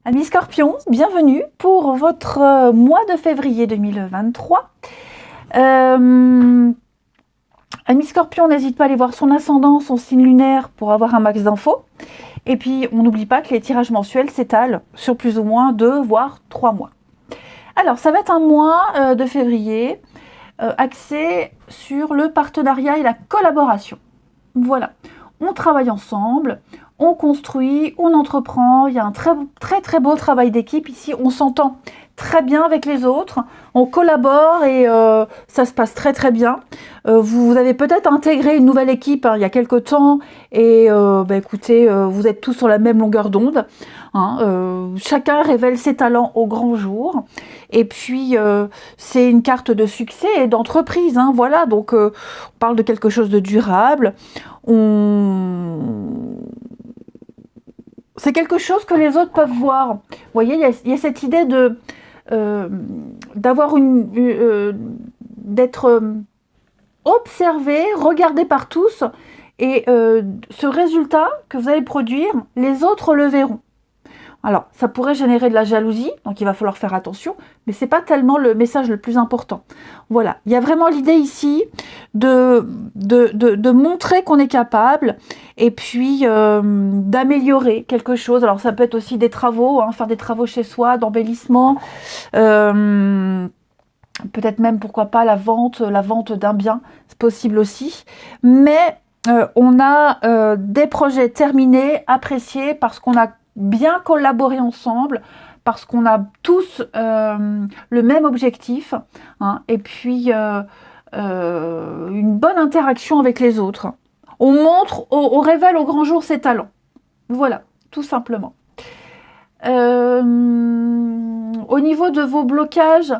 Amis Scorpions, bienvenue pour votre mois de février 2023. Amis Scorpions, n'hésite pas à aller voir son ascendant, son signe lunaire pour avoir un max d'infos. Et puis, on n'oublie pas que les tirages mensuels s'étalent sur plus ou moins 2 voire 3 mois. Alors, ça va être un mois de février axé sur le partenariat et la collaboration. Voilà, on travaille ensemble, on construit, on entreprend, il y a un très beau travail d'équipe ici, on s'entend très bien avec les autres, on collabore et ça se passe très bien. Vous avez peut-être intégré une nouvelle équipe il y a quelque temps et écoutez, vous êtes tous sur la même longueur d'onde. Chacun révèle ses talents au grand jour et puis c'est une carte de succès et d'entreprise. Voilà, donc on parle de quelque chose de durable. C'est quelque chose que les autres peuvent voir. Vous voyez, il y a cette idée de d'être observé, regardé par tous, et ce résultat que vous allez produire, les autres le verront. Alors, ça pourrait générer de la jalousie, donc il va falloir faire attention, mais c'est pas tellement le message le plus important. Voilà, il y a vraiment l'idée ici de montrer qu'on est capable, et puis d'améliorer quelque chose. Alors, ça peut être aussi des travaux, faire des travaux chez soi, d'embellissement, peut-être même, pourquoi pas, la vente d'un bien, c'est possible aussi. Mais on a des projets terminés, appréciés, parce qu'on a bien collaborer ensemble, parce qu'on a tous le même objectif, et puis une bonne interaction avec les autres. On montre, on révèle au grand jour ses talents. Voilà, tout simplement. Au niveau de vos blocages,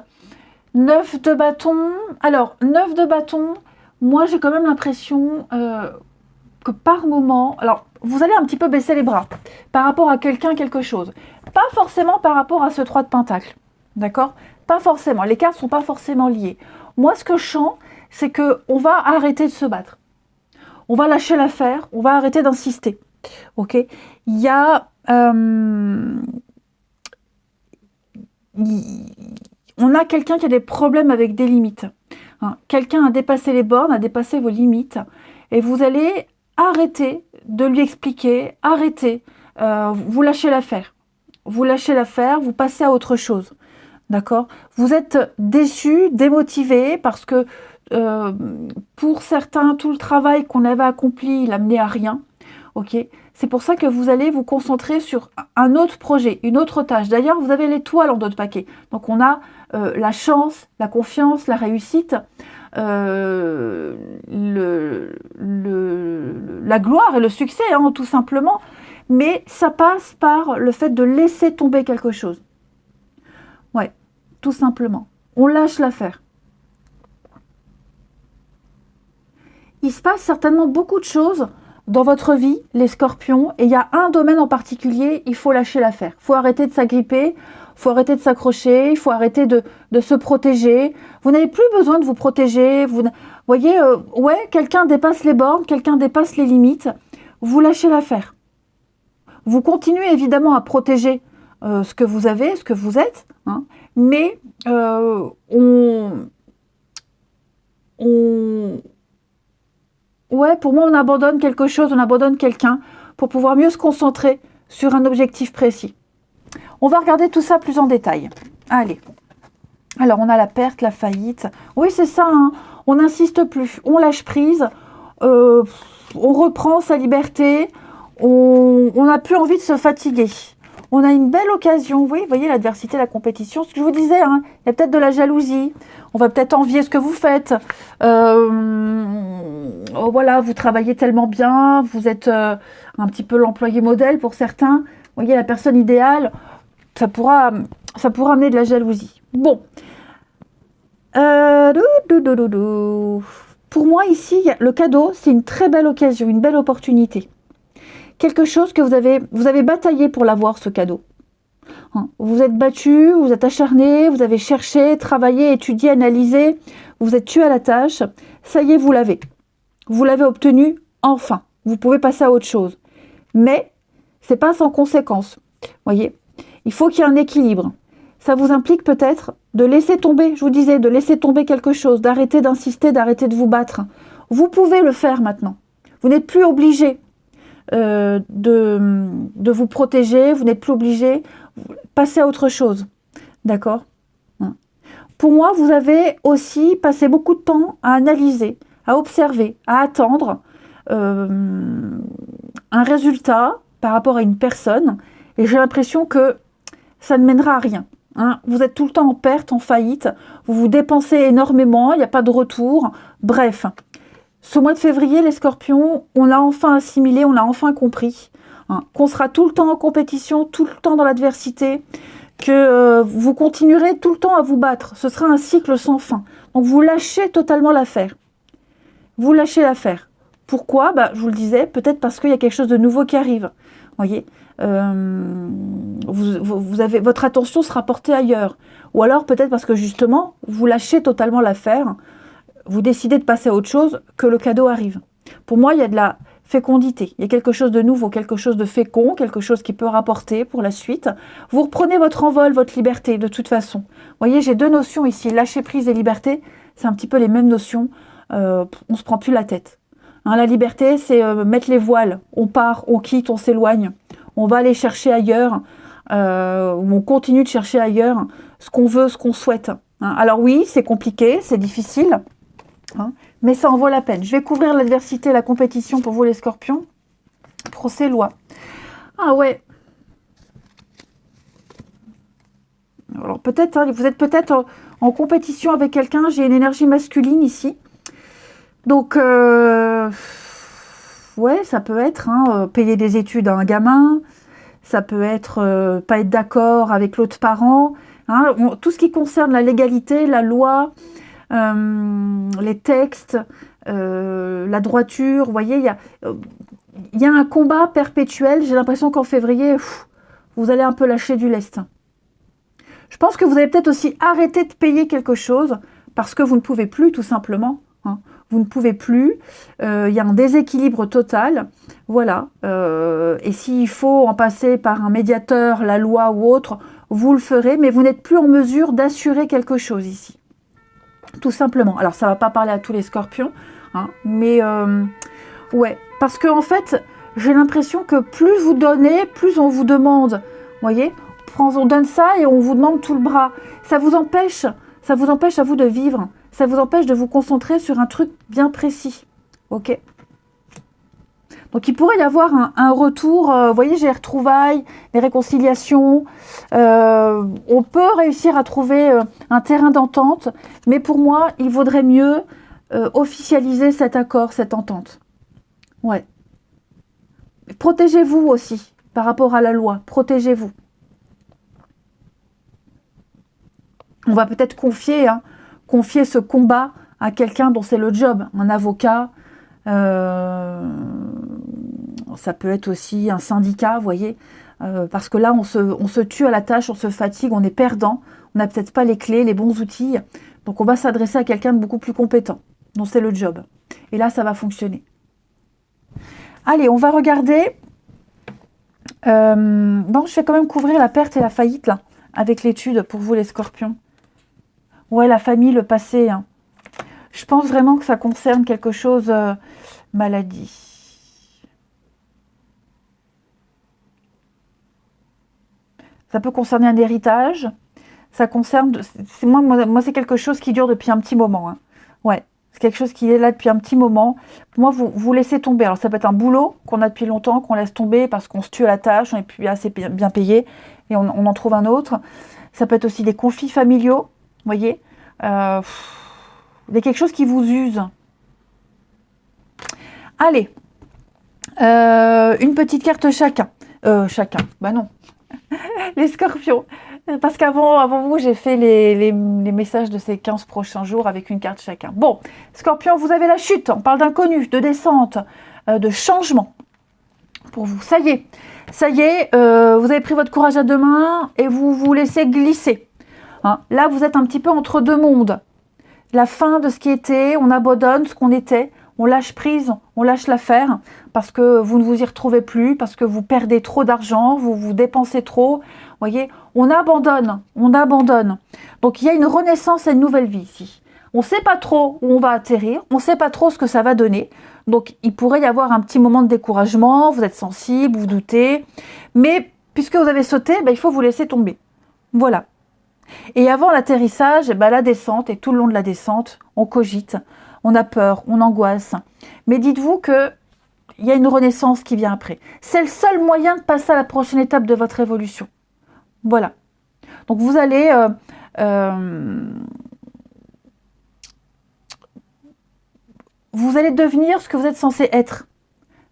9 de bâton. Alors, 9 de bâton, moi j'ai quand même l'impression que par moment, alors vous allez un petit peu baisser les bras par rapport à quelqu'un, quelque chose. Pas forcément par rapport à ce 3 de pentacle, d'accord? Pas forcément, les cartes sont pas forcément liées. Moi, ce que je sens, c'est qu'on va arrêter de se battre. On va lâcher l'affaire, on va arrêter d'insister, ok? Il y a... on a quelqu'un qui a des problèmes avec des limites. Quelqu'un a dépassé les bornes, a dépassé vos limites, et vous allez arrêtez de lui expliquer, arrêtez, vous lâchez l'affaire. Vous lâchez l'affaire, vous passez à autre chose. D'accord? Vous êtes déçu, démotivé, parce que pour certains, tout le travail qu'on avait accompli, il amenait à rien. Ok? C'est pour ça que vous allez vous concentrer sur un autre projet, une autre tâche. D'ailleurs, vous avez l'étoile en dos de paquet. Donc on a la chance, la confiance, la réussite. La gloire et le succès, tout simplement, mais ça passe par le fait de laisser tomber quelque chose. Ouais, tout simplement. On lâche l'affaire. Il se passe certainement beaucoup de choses dans votre vie, les scorpions, et il y a un domaine en particulier, il faut lâcher l'affaire. Il faut arrêter de s'agripper, il faut arrêter de s'accrocher, il faut arrêter de se protéger. Vous n'avez plus besoin de vous protéger. Vous voyez, quelqu'un dépasse les bornes, quelqu'un dépasse les limites. Vous lâchez l'affaire. Vous continuez évidemment à protéger ce que vous avez, ce que vous êtes, mais pour moi, on abandonne quelque chose, on abandonne quelqu'un pour pouvoir mieux se concentrer sur un objectif précis. On va regarder tout ça plus en détail. Allez. Alors, on a la perte, la faillite. Oui, c'est ça. On n'insiste plus. On lâche prise. On reprend sa liberté. On n'a plus envie de se fatiguer. On a une belle occasion. Oui, vous voyez l'adversité, la compétition. Ce que je vous disais, il y a peut-être de la jalousie. On va peut-être envier ce que vous faites. Voilà, vous travaillez tellement bien. Vous êtes un petit peu l'employé modèle pour certains. Vous voyez, la personne idéale. Ça pourra amener de la jalousie. Bon. Pour moi, ici, le cadeau, c'est une très belle occasion, une belle opportunité. Quelque chose que vous avez bataillé pour l'avoir, ce cadeau. Vous êtes battu, vous êtes acharné, vous avez cherché, travaillé, étudié, analysé, vous êtes tué à la tâche. Ça y est, vous l'avez. Vous l'avez obtenu, enfin. Vous pouvez passer à autre chose. Mais, c'est pas sans conséquence. Voyez, Il faut qu'il y ait un équilibre. Ça vous implique peut-être de laisser tomber, je vous disais, de laisser tomber quelque chose, d'arrêter d'insister, d'arrêter de vous battre. Vous pouvez le faire maintenant. Vous n'êtes plus obligé de vous protéger, vous n'êtes plus obligé. Passez à autre chose. D'accord ? Pour moi, vous avez aussi passé beaucoup de temps à analyser, à observer, à attendre un résultat par rapport à une personne. Et j'ai l'impression que ça ne mènera à rien. Hein. Vous êtes tout le temps en perte, en faillite. Vous vous dépensez énormément, il n'y a pas de retour. Bref, ce mois de février, les scorpions, on l'a enfin assimilé, on l'a enfin compris. Hein, qu'on sera tout le temps en compétition, tout le temps dans l'adversité, que vous continuerez tout le temps à vous battre. Ce sera un cycle sans fin. Donc vous lâchez totalement l'affaire. Vous lâchez l'affaire. Pourquoi ? Je vous le disais, peut-être parce qu'il y a quelque chose de nouveau qui arrive. Voyez, votre attention sera portée ailleurs. Ou alors peut-être parce que justement, vous lâchez totalement l'affaire. Vous décidez de passer à autre chose, que le cadeau arrive. Pour moi, il y a de la fécondité. Il y a quelque chose de nouveau, quelque chose de fécond, quelque chose qui peut rapporter pour la suite. Vous reprenez votre envol, votre liberté, de toute façon. Vous voyez, j'ai deux notions ici, lâcher prise et liberté. C'est un petit peu les mêmes notions. On ne se prend plus la tête. Hein, la liberté, c'est mettre les voiles. On part, on quitte, on s'éloigne. On va aller chercher ailleurs. On continue de chercher ailleurs ce qu'on veut, ce qu'on souhaite. Hein, alors oui, c'est compliqué, c'est difficile. Hein, mais ça en vaut la peine. Je vais couvrir l'adversité, la compétition pour vous les scorpions. Procès loi. Ah ouais. Alors peut-être, hein, vous êtes peut-être en compétition avec quelqu'un. J'ai une énergie masculine ici. Donc, ouais, ça peut être payer des études à un gamin. Ça peut être pas être d'accord avec l'autre parent. Hein, tout ce qui concerne la légalité, la loi... les textes, la droiture, vous voyez, il y a un combat perpétuel. J'ai l'impression qu'en février, vous allez un peu lâcher du lest. Je pense que vous allez peut-être aussi arrêter de payer quelque chose parce que vous ne pouvez plus, tout simplement. Hein. Vous ne pouvez plus. Il y a un déséquilibre total. Voilà. Et s'il faut en passer par un médiateur, la loi ou autre, vous le ferez, mais vous n'êtes plus en mesure d'assurer quelque chose ici. Tout simplement. Alors, ça ne va pas parler à tous les scorpions, hein, mais ouais. Parce que en fait, j'ai l'impression que plus vous donnez, plus on vous demande. Vous voyez, on donne ça et on vous demande tout le bras. Ça vous empêche à vous de vivre. Ça vous empêche de vous concentrer sur un truc bien précis. Ok ? Donc, il pourrait y avoir un retour. Vous voyez, j'ai les retrouvailles, les réconciliations. On peut réussir à trouver un terrain d'entente. Mais pour moi, il vaudrait mieux officialiser cet accord, cette entente. Ouais. Protégez-vous aussi par rapport à la loi. Protégez-vous. On va peut-être confier ce combat à quelqu'un dont c'est le job. Un avocat. Ça peut être aussi un syndicat, vous voyez, parce que là, on se tue à la tâche, on se fatigue, on est perdant, on n'a peut-être pas les clés, les bons outils, donc on va s'adresser à quelqu'un de beaucoup plus compétent, dont c'est le job. Et là, ça va fonctionner. Allez, on va regarder. Non, je vais quand même couvrir la perte et la faillite, là, avec l'étude pour vous, les scorpions. Ouais, la famille, le passé. Hein. Je pense vraiment que ça concerne quelque chose, maladie. Ça peut concerner un héritage. Ça concerne... Moi, c'est quelque chose qui dure depuis un petit moment. Hein. Ouais, c'est quelque chose qui est là depuis un petit moment. Moi, vous laissez tomber. Alors, ça peut être un boulot qu'on a depuis longtemps, qu'on laisse tomber parce qu'on se tue à la tâche, on n'est plus assez bien payé et on en trouve un autre. Ça peut être aussi des conflits familiaux, vous voyez. Il y a quelque chose qui vous use. Allez, une petite carte chacun. Chacun, bah non. Les scorpions. Parce qu'avant vous, j'ai fait les messages de ces 15 prochains jours avec une carte chacun. Bon, scorpion, vous avez la chute. On parle d'inconnu, de descente, de changement. Pour vous, ça y est, vous avez pris votre courage à deux mains et vous vous laissez glisser. Hein, là, vous êtes un petit peu entre deux mondes. La fin de ce qui était, on abandonne ce qu'on était, on lâche prise, on lâche l'affaire, parce que vous ne vous y retrouvez plus, parce que vous perdez trop d'argent, vous vous dépensez trop. Vous voyez, on abandonne, on abandonne. Donc il y a une renaissance et une nouvelle vie ici. On ne sait pas trop où on va atterrir, on ne sait pas trop ce que ça va donner. Donc il pourrait y avoir un petit moment de découragement, vous êtes sensible, vous doutez. Mais puisque vous avez sauté, ben, il faut vous laisser tomber. Voilà. Et avant l'atterrissage, ben, la descente, et tout le long de la descente, on cogite, on a peur, on angoisse. Mais dites-vous qu'il y a une renaissance qui vient après. C'est le seul moyen de passer à la prochaine étape de votre évolution. Voilà. Donc vous allez... vous allez devenir ce que vous êtes censé être.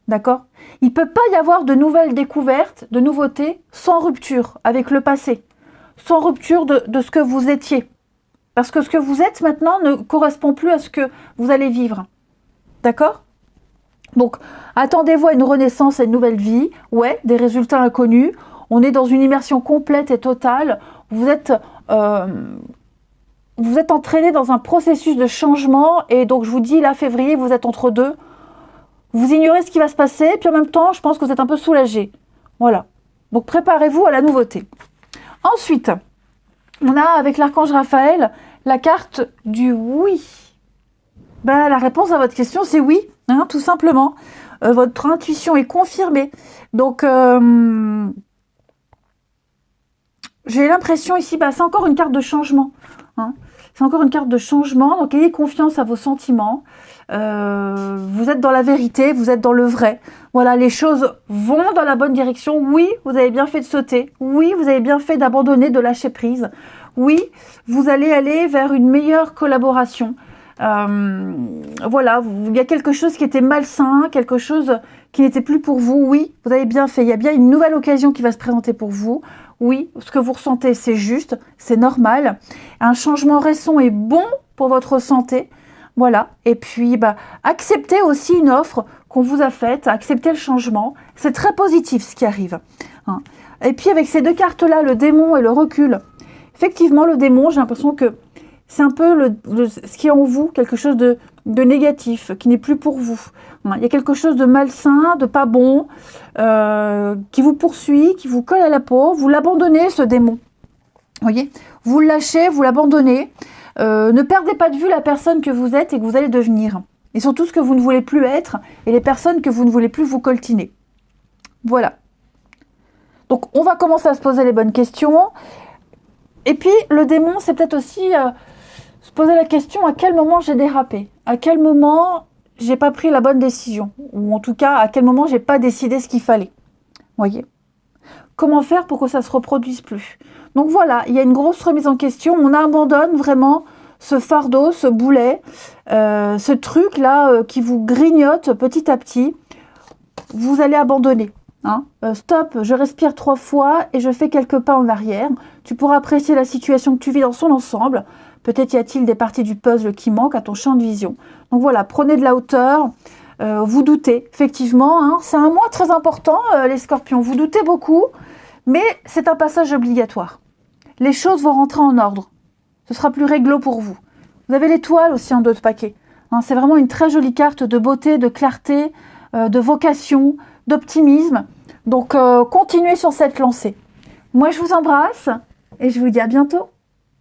D'accord? Il ne peut pas y avoir de nouvelles découvertes, de nouveautés, sans rupture avec le passé. Sans rupture de ce que vous étiez. Parce que ce que vous êtes maintenant ne correspond plus à ce que vous allez vivre. D'accord? Donc, attendez-vous à une renaissance, à une nouvelle vie. Ouais, des résultats inconnus. On est dans une immersion complète et totale. Vous êtes entraîné dans un processus de changement. Et donc, je vous dis, là, février, vous êtes entre deux. Vous ignorez ce qui va se passer. Puis en même temps, je pense que vous êtes un peu soulagé. Voilà. Donc, préparez-vous à la nouveauté. Ensuite, on a avec l'archange Raphaël la carte du oui. Ben, la réponse à votre question, c'est oui, hein, tout simplement. Votre intuition est confirmée. Donc, j'ai l'impression ici, c'est encore une carte de changement. Hein. C'est encore une carte de changement. Donc, ayez confiance à vos sentiments. Vous êtes dans la vérité, vous êtes dans le vrai. Voilà, les choses vont dans la bonne direction. Oui, vous avez bien fait de sauter. Oui, vous avez bien fait d'abandonner, de lâcher prise. Oui, vous allez aller vers une meilleure collaboration. Voilà, il y a quelque chose qui était malsain, quelque chose qui n'était plus pour vous. Oui, vous avez bien fait. Il y a bien une nouvelle occasion qui va se présenter pour vous. Oui, ce que vous ressentez, c'est juste, c'est normal. Un changement récent est bon pour votre santé. Voilà, et puis acceptez aussi une offre qu'on vous a faite, acceptez le changement. C'est très positif ce qui arrive. Hein. Et puis avec ces deux cartes-là, le démon et le recul, effectivement, le démon, j'ai l'impression que c'est un peu ce qui est en vous, quelque chose de négatif, qui n'est plus pour vous. Il y a quelque chose de malsain, de pas bon, qui vous poursuit, qui vous colle à la peau. Vous l'abandonnez, ce démon. Vous voyez, vous le lâchez, vous l'abandonnez. Ne perdez pas de vue la personne que vous êtes et que vous allez devenir. Et surtout ce que vous ne voulez plus être et les personnes que vous ne voulez plus vous coltiner. Voilà. Donc, on va commencer à se poser les bonnes questions. Et puis, le démon, c'est peut-être aussi se poser la question à quel moment j'ai dérapé, à quel moment j'ai pas pris la bonne décision, ou en tout cas, à quel moment j'ai pas décidé ce qu'il fallait. Voyez ? Comment faire pour que ça se reproduise plus ? Donc voilà, il y a une grosse remise en question. On abandonne vraiment ce fardeau, ce boulet, ce truc-là qui vous grignote petit à petit. Vous allez abandonner. Hein. Stop, je respire 3 fois et je fais quelques pas en arrière. Tu pourras apprécier la situation que tu vis dans son ensemble. Peut-être y a-t-il des parties du puzzle qui manquent à ton champ de vision. Donc voilà, prenez de la hauteur. Vous doutez, effectivement. Hein. C'est un mois très important, les scorpions. Vous doutez beaucoup, mais c'est un passage obligatoire. Les choses vont rentrer en ordre. Ce sera plus réglo pour vous. Vous avez l'étoile aussi en 2 paquets. Hein, c'est vraiment une très jolie carte de beauté, de clarté, de vocation, d'optimisme. Donc, continuez sur cette lancée. Moi, je vous embrasse et je vous dis à bientôt.